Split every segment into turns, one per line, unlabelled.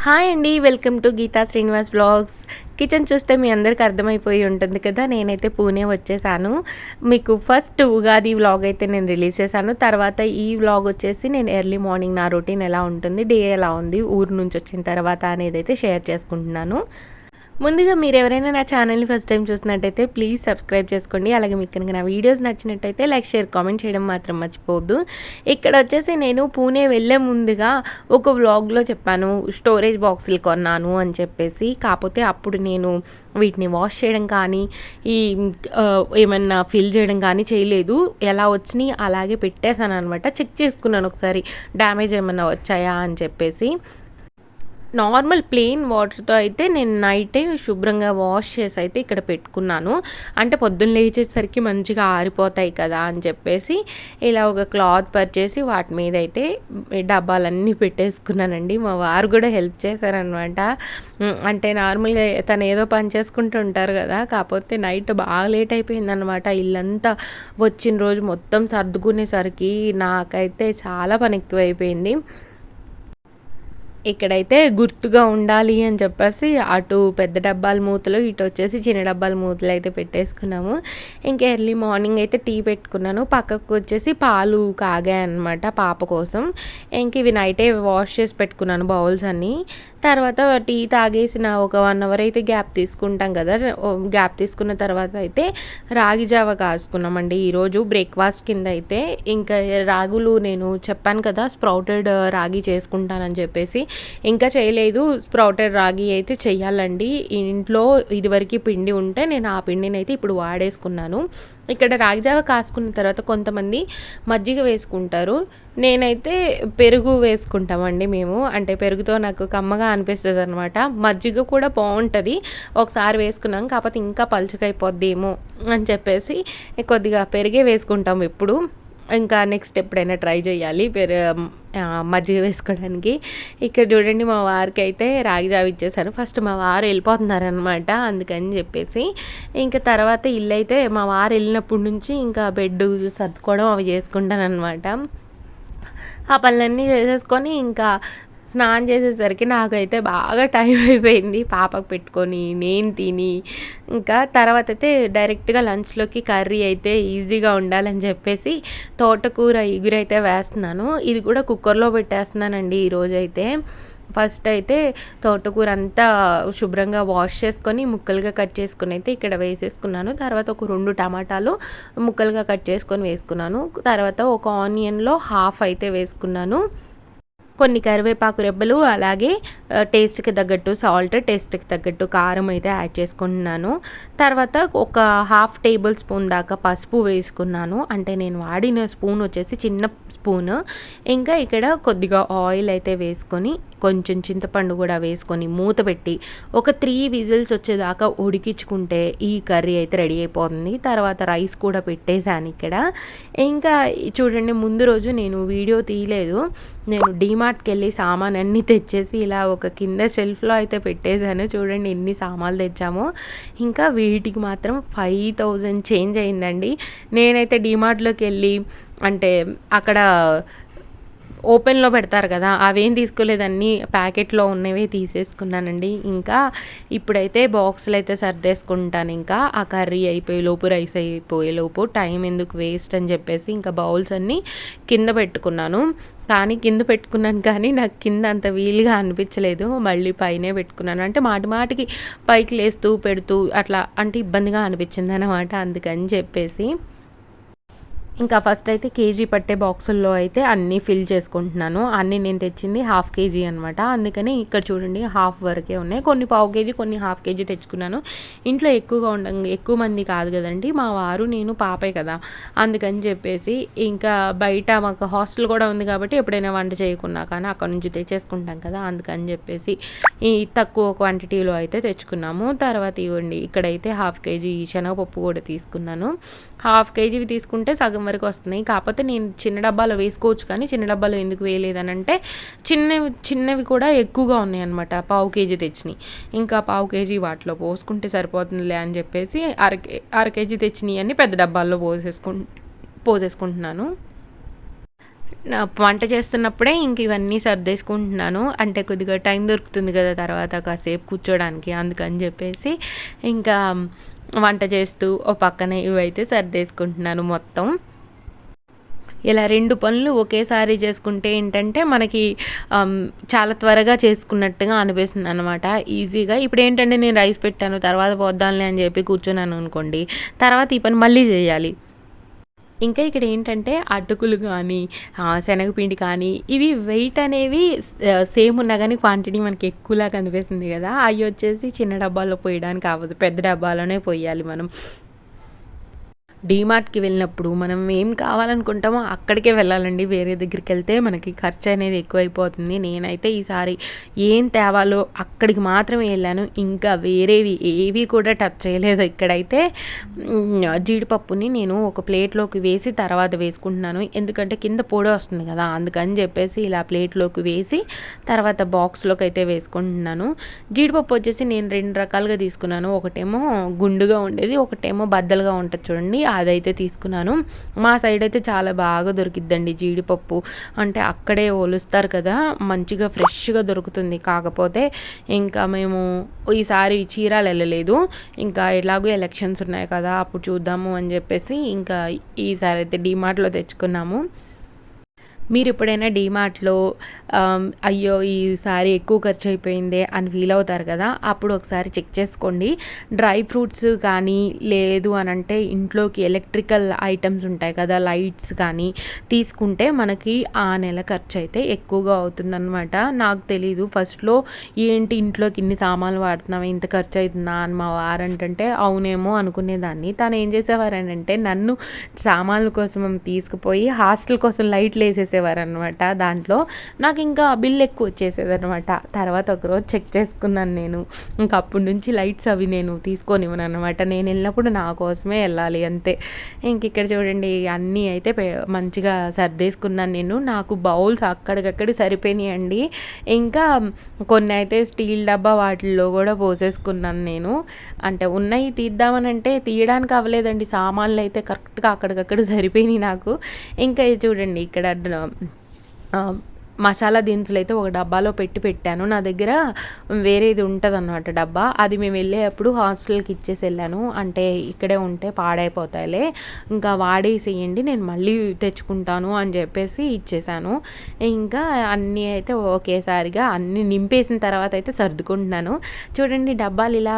Hi అండి, welcome to Geeta Srinivas vlogs. Kitchen చూస్తే మీ అందరికీ అర్థమైపోయి ఉంటుంది కదా, నేనైతే పూణే వచ్చేసాను. మీకు ఫస్ట్ ఉగాది వ్లాగ్ అయితే నేను రిలీజ్ చేశాను. తర్వాత ఈ వ్లాగ్ వచ్చేసి నేను ఎర్లీ మార్నింగ్ నా రొటీన్ ఎలా ఉంటుంది, డే ఎలా ఉంది ఊరు నుంచి వచ్చిన తర్వాత అనేది అయితే షేర్ చేసుకుంటున్నాను. ముందుగా మీరు ఎవరైనా నా ఛానల్ని ఫస్ట్ టైం చూసినట్టయితే ప్లీజ్ సబ్స్క్రైబ్ చేసుకోండి. అలాగే మీకు కనుక నా వీడియోస్ నచ్చినట్టయితే లైక్, షేర్, కామెంట్ చేయడం మాత్రం మర్చిపోవద్దు. ఇక్కడ వచ్చేసి నేను పూణే వెళ్ళే ముందుగా ఒక వ్లాగ్లో చెప్పాను స్టోరేజ్ బాక్సులు కొన్నాను అని చెప్పేసి. కాకపోతే అప్పుడు నేను వీటిని వాష్ చేయడం కానీ ఈ ఏమన్నా ఫిల్ చేయడం కానీ చేయలేదు. ఎలా వచ్చినాయి అలాగే పెట్టేశాను అనమాట. చెక్ చేసుకున్నాను ఒకసారి డ్యామేజ్ ఏమన్నా వచ్చాయా అని చెప్పేసి. నార్మల్ ప్లెయిన్ వాటర్తో అయితే నేను నైటే శుభ్రంగా వాష్ చేసి అయితే ఇక్కడ పెట్టుకున్నాను. అంటే పొద్దున్న లేచేసరికి మంచిగా ఆరిపోతాయి కదా అని చెప్పేసి ఇలా ఒక క్లాత్ పరిచేసి వాటి మీద అయితే డబ్బాలన్నీ పెట్టేసుకున్నానండి. మా వారు కూడా హెల్ప్ చేశారనమాట. అంటే నార్మల్గా తను ఏదో పని చేసుకుంటూ ఉంటారు కదా, కాకపోతే నైట్ బాగా లేట్ అయిపోయిందనమాట. ఇల్లంతా వచ్చిన రోజు మొత్తం సర్దుకునేసరికి నాకైతే చాలా పని ఎక్కువైపోయింది. ఇక్కడైతే గుర్తుగా ఉండాలి అని చెప్పేసి అటు పెద్ద డబ్బాల మూతలు, ఇటు వచ్చేసి చిన్న డబ్బాల మూతలు అయితే పెట్టేసుకున్నాము. ఇంకా ఎర్లీ మార్నింగ్ అయితే టీ పెట్టుకున్నాను. పక్కకు వచ్చేసి పాలు కాగాయి అనమాట పాప కోసం. ఇంక ఇవి నైటే వాష్ చేసి పెట్టుకున్నాను బౌల్స్ అన్నీ. తర్వాత టీ తాగేసిన ఒక 1 అవర్ అయితే గ్యాప్ తీసుకుంటాం కదా, గ్యాప్ తీసుకున్న తర్వాత అయితే రాగి జావ కాసుకున్నామండి ఈరోజు బ్రేక్ఫాస్ట్ కింద అయితే. ఇంకా రాగులు నేను చెప్పాను కదా స్ప్రౌటెడ్ రాగి చేసుకుంటానని చెప్పేసి, ఇంకా చేయలేదు. స్ప్రౌటెడ్ రాగి అయితే చెయ్యాలండి. ఇంట్లో ఇదివరకు పిండి ఉంటే నేను ఆ పిండిని అయితే ఇప్పుడు వాడేసుకున్నాను. ఇక్కడ రాగి జావ కాసుకున్న తర్వాత కొంతమంది మజ్జిగ వేసుకుంటారు, నేనైతే పెరుగు వేసుకుంటామండి మేము. అంటే పెరుగుతో నాకు కమ్మగా అనిపిస్తుంది అనమాట. మజ్జిగ కూడా బాగుంటుంది, ఒకసారి వేసుకున్నాం. కాకపోతే ఇంకా పలుచగైపోద్దేమో అని చెప్పేసి కొద్దిగా పెరిగే వేసుకుంటాం ఎప్పుడు. ఇంకా నెక్స్ట్ ఎప్పుడైనా ట్రై చేయాలి మజ్జిగ వేసుకోవడానికి. ఇక్కడ చూడండి మా వారికి అయితే రాగి జావ ఇచ్చేసాను. ఫస్ట్ మా వారు వెళ్ళిపోతున్నారనమాట, అందుకని చెప్పేసి. ఇంకా తర్వాత ఇల్లు అయితే మా వారు వెళ్ళినప్పటి నుంచి ఇంకా బెడ్ సర్దుకోవడం అవి చేసుకుంటాను అనమాట. ఆ పనులన్నీ చేసేసుకొని ఇంకా స్నానం చేసేసరికి నాకైతే బాగా టైం అయిపోయింది. పాపకు పెట్టుకొని నేను తిని ఇంకా తర్వాత అయితే డైరెక్ట్గా లంచ్లోకి కర్రీ అయితే ఈజీగా ఉండాలని చెప్పేసి తోటకూర ఇగురైతే వేస్తున్నాను. ఇది కూడా కుక్కర్లో పెట్టేస్తున్నానండి ఈరోజైతే. ఫస్ట్ అయితే తోటకూర అంతా శుభ్రంగా వాష్ చేసుకొని ముక్కలుగా కట్ చేసుకుని అయితే ఇక్కడ వేసేసుకున్నాను. తర్వాత ఒక 2 టమాటాలు ముక్కలుగా కట్ చేసుకొని వేసుకున్నాను. తర్వాత ఒక ఆనియన్లో హాఫ్ అయితే వేసుకున్నాను. కొన్ని కరివేపాకు రెబ్బలు, అలాగే టేస్ట్కి తగ్గట్టు సాల్ట్, టేస్ట్కి తగ్గట్టు కారం అయితే యాడ్ చేసుకుంటున్నాను. తర్వాత ఒక 1/2 టేబుల్ స్పూన్ దాకా పసుపు వేసుకున్నాను. అంటే నేను వాడిన స్పూన్ వచ్చేసి చిన్న స్పూన్. ఇంకా ఇక్కడ కొద్దిగా ఆయిల్ అయితే వేసుకొని కొంచెం చింతపండు కూడా వేసుకొని మూత పెట్టి ఒక 3 విజిల్స్ వచ్చేదాకా ఉడికించుకుంటే ఈ కర్రీ అయితే రెడీ అయిపోతుంది. తర్వాత రైస్ కూడా పెట్టేశాను ఇక్కడ. ఇంకా చూడండి, ముందు రోజు నేను వీడియో తీయలేదు. నేను డీమార్ట్కి వెళ్ళి సామాన్ అన్నీ తెచ్చేసి ఇలా ఒక కింద షెల్ఫ్లో అయితే పెట్టేశాను. చూడండి ఎన్ని సామాన్లు తెచ్చామో. ఇంకా వీటికి మాత్రం 5000 చేంజ్ అయిందండి. నేనైతే డీమార్ట్లోకి వెళ్ళి అంటే అక్కడ ఓపెన్లో పెడతారు కదా, అవేం తీసుకోలేదన్నీ ప్యాకెట్లో ఉన్నవే తీసేసుకున్నానండి. ఇంకా ఇప్పుడైతే బాక్సులు అయితే సర్దేసుకుంటాను. ఇంకా ఆ కర్రీ అయిపోయేలోపు, రైస్ అయిపోయేలోపు టైం ఎందుకు వేస్ట్ అని చెప్పేసి ఇంకా బౌల్స్ అన్నీ కింద పెట్టుకున్నాను. కానీ నాకు కింద అంత వీలుగా అనిపించలేదు, మళ్ళీ పైనే పెట్టుకున్నాను. అంటే మాటికి పైకి లేస్తూ పెడుతూ అట్లా అంటే ఇబ్బందిగా అనిపించింది అనమాట. అందుకని చెప్పేసి ఇంకా ఫస్ట్ అయితే కేజీ పట్టే బాక్సుల్లో అయితే అన్నీ ఫిల్ చేసుకుంటున్నాను. అన్నీ నేను తెచ్చింది 1/2 కేజీ అనమాట. అందుకని ఇక్కడ చూడండి 1/2 వరకే ఉన్నాయి. కొన్ని 1/4 కేజీ, కొన్ని 1/2 కేజీ తెచ్చుకున్నాను. ఇంట్లో ఎక్కువ మంది కాదు కదండి, మా వారు నేను పాపే కదా, అందుకని చెప్పేసి ఇంకా బయట మాకు హాస్టల్ కూడా ఉంది కాబట్టి ఎప్పుడైనా వంట చేయకున్నా కానీ అక్కడ నుంచి తెచ్చేసుకుంటాం కదా, అందుకని చెప్పేసి ఈ తక్కువ క్వాంటిటీలో అయితే తెచ్చుకున్నాము. తర్వాత ఇవ్వండి, ఇక్కడైతే 1/2 కేజీ శనగపప్పు కూడా తీసుకున్నాను. 1/2 కేజీవి తీసుకుంటే సగం వరకు వస్తున్నాయి. కాకపోతే నేను చిన్న డబ్బాలో వేసుకోవచ్చు, కానీ చిన్న డబ్బాలో ఎందుకు వేయలేదని అంటే చిన్నవి కూడా ఎక్కువగా ఉన్నాయి అనమాట. 1/4 కేజీ తెచ్చినాయి. ఇంకా 1/4 కేజీ వాటిలో పోసుకుంటే సరిపోతుందిలే అని చెప్పేసి అర కేజీ తెచ్చినాయి అని పెద్ద డబ్బాల్లో పోసేసుకుంటున్నాను. వంట చేస్తున్నప్పుడే ఇంక ఇవన్నీ సర్దేసుకుంటున్నాను. అంటే కొద్దిగా టైం దొరుకుతుంది కదా తర్వాత కాసేపు కూర్చోడానికి. అందుకని చెప్పేసి ఇంకా వంట చేస్తూ ఓ పక్కన ఇవైతే సర్దేసుకుంటున్నాను మొత్తం. ఇలా 2 పనులు ఒకేసారి చేసుకుంటే ఏంటంటే మనకి చాలా త్వరగా చేసుకున్నట్టుగా అనిపిస్తుందనమాట ఈజీగా. ఇప్పుడేంటంటే నేను రైస్ పెట్టాను తర్వాత పోద్దాంలే అని చెప్పి కూర్చున్నాను అనుకోండి, తర్వాత ఈ పని మళ్ళీ చేయాలి. ఇంకా ఇక్కడ ఏంటంటే అటుకులు కానీ, శనగపిండి కానీ ఇవి వెయిట్ అనేవి సేమ్ ఉన్నా కానీ క్వాంటిటీ మనకి ఎక్కువలా కనిపిస్తుంది కదా! అవి వచ్చేసి చిన్న డబ్బాలో పోయడానికి అవ్వదు. పెద్ద డబ్బాలోనే పోయాలి మనం. డీమార్ట్‌కి వెళ్ళినప్పుడు మనం ఏం కావాలనుకుంటామో అక్కడికే వెళ్ళాలండి. వేరే దగ్గరికెళ్తే మనకి ఖర్చు అనేది ఎక్కువైపోతుంది. నేనైతే ఈసారి ఏం తేవాలో అక్కడికి మాత్రమే వెళ్ళాను. ఇంకా వేరేవి ఏవి కూడా టచ్ చేయలేదు. ఇక్కడైతే జీడిపప్పుని నేను ఒక ప్లేట్‌లోకి వేసి తర్వాత వేసుకుంటున్నాను. ఎందుకంటే కింద పొడి వస్తుంది కదా! అందుకని చెప్పేసి ఇలా ప్లేట్‌లోకి వేసి తర్వాత బాక్స్‌లోకి అయితే వేసుకుంటున్నాను. జీడిపప్పు వచ్చేసి నేను 2 రకాలుగా తీసుకున్నాను. ఒకటేమో గుండుగా ఉండేది, ఒకటేమో బద్దలుగా ఉంటది చూడండి, అదైతే తీసుకున్నాను. మా సైడ్ అయితే చాలా బాగా దొరికిద్దండి జీడిపప్పు. అంటే అక్కడే ఒలుస్తారు కదా, మంచిగా ఫ్రెష్‌గా దొరుకుతుంది. కాకపోతే ఇంకా మేము ఈసారి చీరాలు వెళ్ళలేదు. ఇంకా ఎలాగో ఎలక్షన్స్ ఉన్నాయి కదా, అప్పుడు చూద్దాము అని చెప్పేసి ఇంకా ఈసారి అయితే డీమార్ట్‌లో తెచ్చుకున్నాము. మీరు ఎప్పుడైనా డీమార్ట్‌లో అయ్యో! ఈసారి ఎక్కువ ఖర్చు అయిపోయిందే అని ఫీల్ అవుతారు కదా, అప్పుడు ఒకసారి చెక్ చేసుకోండి. డ్రై ఫ్రూట్స్ కానీ, లేదు అనంటే ఇంట్లోకి ఎలక్ట్రికల్ ఐటమ్స్ ఉంటాయి కదా, లైట్స్ కానీ తీసుకుంటే మనకి ఆ నెల ఖర్చు అయితే ఎక్కువగా అవుతుందనమాట. నాకు తెలీదు ఫస్ట్‌లో ఏంటి ఇంట్లోకి ఇన్ని సామాన్లు వాడుతున్నావా, ఇంత ఖర్చు అవుతుందా అని మా వారంటంటే అవునేమో అనుకునేదాన్ని. తను ఏం చేసేవారనంటే నన్ను సామాన్ల కోసం తీసుకుపోయి హాస్టల్ కోసం లైట్లు వేసేసేవారనమాట. దాంట్లో నాకు ఇంకా బిల్ ఎక్కువ వచ్చేసేదనమాట. తర్వాత ఒకరోజు చెక్ చేసుకున్నాను నేను. ఇంక అప్పటి నుంచి లైట్స్ అవి నేను తీసుకోనివ్వను అనమాట. నేను వెళ్ళినప్పుడు నా కోసమే వెళ్ళాలి అంతే. ఇంక ఇక్కడ చూడండి అన్నీ అయితే మంచిగా సర్దేసుకున్నాను నేను. నాకు బౌల్స్ అక్కడికక్కడ సరిపోయినాయండి. ఇంకా కొన్ని అయితే స్టీల్ డబ్బా వాటిల్లో కూడా పోసేసుకున్నాను నేను. అంటే ఉన్నాయి తీద్దామనంటే తీయడానికి అవ్వలేదండి. సామాన్లు అయితే కరెక్ట్గా అక్కడికక్కడ సరిపోయినాయి నాకు. ఇంకా చూడండి ఇక్కడ మసాలా దినుసులు అయితే ఒక డబ్బాలో పెట్టాను. నా దగ్గర వేరేది ఉంటుందన్నమాట డబ్బా. అది మేము వెళ్ళేటప్పుడు హాస్టల్కి ఇచ్చేసి వెళ్ళాను. అంటే ఇక్కడే ఉంటే పాడైపోతాయిలే, ఇంకా వాడేసేయండి, నేను మళ్ళీ తెచ్చుకుంటాను అని చెప్పేసి ఇచ్చేసాను. ఇంకా అన్నీ అయితే ఒకేసారిగా అన్నీ నింపేసిన తర్వాత అయితే సర్దుకుంటున్నాను. చూడండి డబ్బాలు ఇలా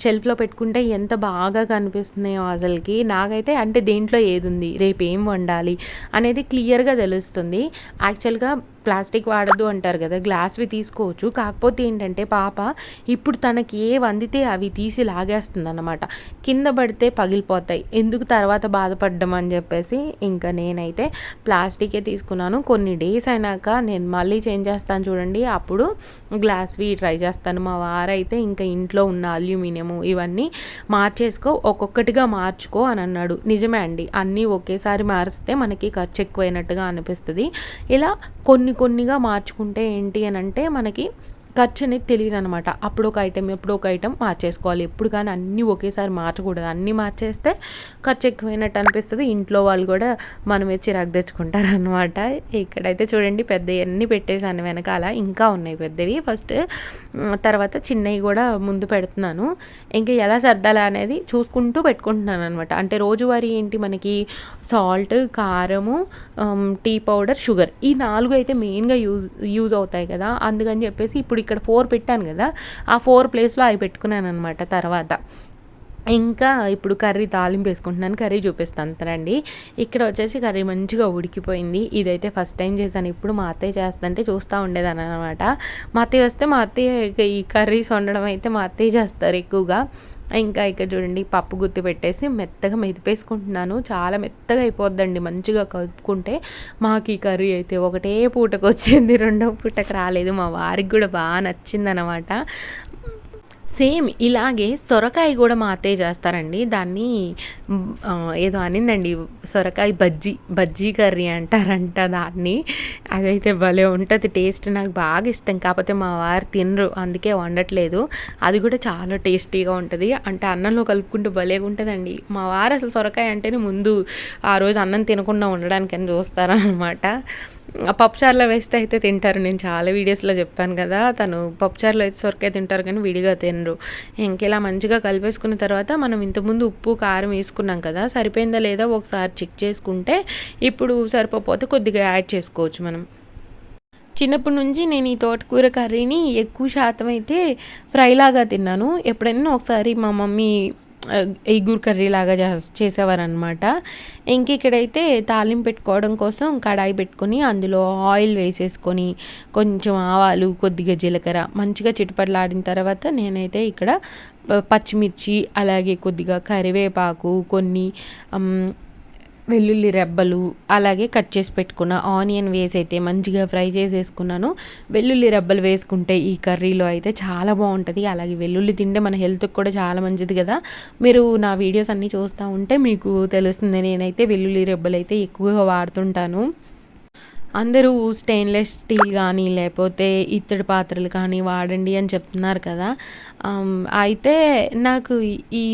షెల్ఫ్లో పెట్టుకుంటే ఎంత బాగా కనిపిస్తున్నాయో అసలుకి. నాకైతే అంటే దేంట్లో ఏది ఉంది, రేపు ఏం వండాలి అనేది క్లియర్గా తెలుస్తుంది. యాక్చువల్గా ప్లాస్టిక్ వాడద్దు అంటారు కదా, గ్లాస్వి తీసుకోవచ్చు. కాకపోతే ఏంటంటే పాప ఇప్పుడు తనకి ఏ వందితే అవి తీసి లాగేస్తుంది అన్నమాట. కింద పడితే పగిలిపోతాయి, ఎందుకు తర్వాత బాధపడ్డం అని చెప్పేసి ఇంకా నేనైతే ప్లాస్టికే తీసుకున్నాను. కొన్ని డేస్ అయినాక నేను మళ్ళీ చేంజ్ చేస్తాను చూడండి, అప్పుడు గ్లాస్వి ట్రై చేస్తాను. మా వారైతే ఇంకా ఇంట్లో ఉన్న అల్యూమినియము ఇవన్నీ మార్చేసుకో, ఒక్కొక్కటిగా మార్చుకో అని అన్నాడు. నిజమే అండి, అన్నీ ఒకేసారి మారిస్తే మనకి ఖర్చు ఎక్కువైనట్టుగా అనిపిస్తుంది. ఇలా కొన్నిగా మార్చుకుంటే ఏంటి అని అంటే మనకి ఖర్చు అనేది తెలియదు అనమాట. అప్పుడు ఒక ఐటెం ఎప్పుడు ఒక ఐటెం మార్చేసుకోవాలి. ఎప్పుడు కానీ అన్నీ ఒకేసారి మార్చకూడదు. అన్నీ మార్చేస్తే ఖర్చు ఎక్కువైనట్టు అనిపిస్తుంది. ఇంట్లో వాళ్ళు కూడా మనమే చిరాకు తెచ్చుకుంటారనమాట. ఇక్కడైతే చూడండి పెద్దవన్నీ పెట్టేసాను వెనకాల, ఇంకా ఉన్నాయి పెద్దవి ఫస్ట్, తర్వాత చిన్నవి కూడా ముందు పెడుతున్నాను. ఇంకా ఎలా సర్దాలా అనేది చూసుకుంటూ పెట్టుకుంటున్నాను అనమాట. అంటే రోజువారీ ఏంటి మనకి సాల్ట్, కారము, టీ పౌడర్, షుగర్, ఈ 4 అయితే మెయిన్గా యూజ్ అవుతాయి కదా. అందుకని చెప్పేసి ఇప్పుడు ఇక్కడ 4 పెట్టాను కదా, ఆ 4 ప్లేస్లో అవి పెట్టుకున్నాను అనమాట. తర్వాత ఇంకా ఇప్పుడు కర్రీ తాలింపు వేసుకుంటున్నాను. కర్రీ చూపిస్తాను రండి. ఇక్కడ వచ్చేసి కర్రీ మంచిగా ఉడికిపోయింది. ఇదైతే ఫస్ట్ టైం చేశాను. ఇప్పుడు మా అత్తయ్య చేస్తుంటే చూస్తూ ఉండేదాన్ని అనమాట. మా అత్తయ్య వస్తే మా అత్తయ్య ఈ కర్రీస్ వండడం అయితే మా అత్తయ్య చేస్తారు ఎక్కువగా. ఇంకా ఇక్కడ చూడండి పప్పు గుత్తి పెట్టేసి మెత్తగా మెదిపేసుకుంటున్నాను. చాలా మెత్తగా అయిపోద్దండి మంచిగా కలుపుకుంటే. మాకు ఈ కర్రీ అయితే ఒకటే పూటకు వచ్చింది, రెండో పూటకు రాలేదు. మా వారికి కూడా బాగా నచ్చిందనమాట. సేమ్ ఇలాగే సొరకాయ గూడా మా అత్తయ్య చేస్తారండి. దాన్ని ఏదో అనిందండి. సొరకాయ బజ్జీ కర్రీ అంటారంట దాన్ని. అదైతే భలే ఉంటది టేస్ట్. నాకు బాగా ఇష్టం. కాపోతే మా వారు తినరు. అందుకే వండట్లేదు. అది కూడా చాలా టేస్టీగా ఉంటది. అంటే అన్నంలో కలుపుకుంటే భలేగుంటదండి. మా వారు అసలు సొరకాయ అంటేనే ముందు ఆ రోజు అన్నం తినకుండా ఉండడానికని చూస్తారనమాట. పప్పుచారులో వేస్తే అయితే తింటారు. నేను చాలా వీడియోస్‌లో చెప్పాను కదా! తను పప్పుచారులో అయితే సొరకాయ తింటారు కానీ విడిగా తినరు. ఇంకిలా మంచిగా కలిపేసుకున్న తర్వాత మనం ఇంతకుముందు ఉప్పు, కారం వేసుకున్నాం కదా! సరిపోయిందా లేదా ఒకసారి చెక్ చేసుకుంటే ఇప్పుడు సరిపోకపోతే కొద్దిగా యాడ్ చేసుకోవచ్చు మనం. చిన్నప్పటి నుంచి నేను ఈ తోటకూర కర్రీని ఎక్కువ శాతం అయితే ఫ్రైలాగా తిన్నాను. ఎప్పుడైనా ఒకసారి మా మమ్మీ ఇగురు కర్రీలాగా చేసేవారనమాట. ఇక్కడైతే తాలింపు పెట్టుకోవడం కోసం కడాయి పెట్టుకొని అందులో ఆయిల్ వేసేసుకొని కొంచెం ఆవాలు, కొద్దిగా జీలకర్ర మంచిగా చిటపటలాడిన తర్వాత నేనైతే ఇక్కడ పచ్చిమిర్చి, అలాగే కొద్దిగా కరివేపాకు, కొన్ని వెల్లుల్లి రెబ్బలు, అలాగే కట్ చేసి పెట్టుకున్న ఆనియన్ వేసైతే మంచిగా ఫ్రై చేసేసుకున్నాను. వెల్లుల్లి రెబ్బలు వేసుకుంటే ఈ కర్రీలో అయితే చాలా బాగుంటుంది. అలాగే వెల్లుల్లి తింటే మన హెల్త్కి కూడా చాలా మంచిది కదా! మీరు నా వీడియోస్ అన్నీ చూస్తూ ఉంటే మీకు తెలుస్తుంది. నేనైతే వెల్లుల్లి రెబ్బలు అయితే ఎక్కువగా వాడుతుంటాను. అందరూ స్టెయిన్‌లెస్ స్టీల్ కానీ, లేపోతే ఇత్తడి పాత్రలు కానీ వాడండి అని చెప్తున్నారు కదా! అయితే నాకు ఈ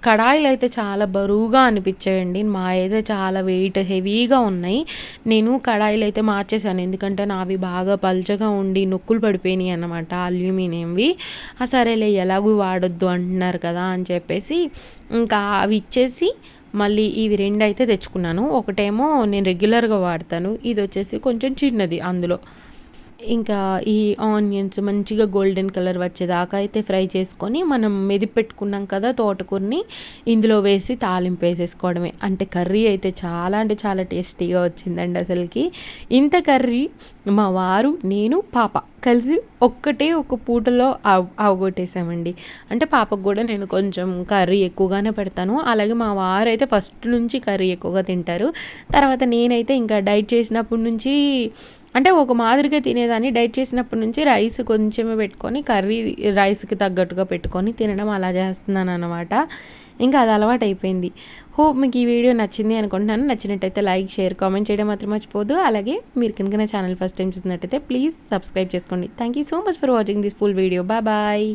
కడాయిలయితే చాలా బరువుగా అనిపిచ్చాయండి. మాయైతే చాలా వెయిట్ హెవీగా ఉన్నాయి. నేను కడాయిలయితే మార్చేశాను. ఎందుకంటే నావి బాగా పల్చగా ఉండి నొక్కులు పడిపోయినాయి అన్నమాట అల్యూమినియంవి. సరేలే ఎలాగూ వాడొద్దు అంటున్నారు కదా అని చెప్పేసి ఇంకా అవి ఇచ్చేసి మళ్ళీ ఇవి 2 అయితే తెచ్చుకున్నాను. ఒకటేమో నేను రెగ్యులర్‌గా వాడతాను. ఇదొచ్చేసి కొంచెం చిన్నది అందులో. ఇంకా ఈ ఆనియన్స్ మంచిగా గోల్డెన్ కలర్ వచ్చేదాకా అయితే ఫ్రై చేసుకొని మనం మెదిపెట్టుకున్నాం కదా తోటకూరని ఇందులో వేసి తాలింపు వేసేసుకోవడమే. అంటే కర్రీ అయితే చాలా అంటే చాలా టేస్టీగా వచ్చిందండి అసలుకి. ఇంత కర్రీ మా వారు, నేను, పాప కలిసి ఒక పూటలో అవగొట్టేసామండి. అంటే పాపకు కూడా నేను కొంచెం కర్రీ ఎక్కువగానే పెడతాను. అలాగే మా వారైతే ఫస్ట్ నుంచి కర్రీ ఎక్కువగా తింటారు. తర్వాత నేనైతే ఇంకా డైట్ చేసినప్పటి నుంచి అంటే ఒక మాదిరిగా తినేదాన్ని. డైట్ చేసినప్పటి నుంచి రైస్ కొంచెమే పెట్టుకొని కర్రీ రైస్‌కి తగ్గట్టుగా పెట్టుకొని తినడం అలా చేస్తున్నాననమాట. ఇంకా అది అలవాటయిపోయింది. హోప్ మీకు ఈ వీడియో నచ్చింది అనుకుంటున్నాను. నచ్చినట్టయితే లైక్, షేర్, కామెంట్ చేయడం మాత్రం మర్చిపోవద్దు. అలాగే మీరు కనుక నా ఛానల్ ఫస్ట్ టైం చూసినట్టయితే ప్లీజ్ సబ్స్క్రైబ్ చేసుకోండి. Thank you so much for watching this full video. Bye.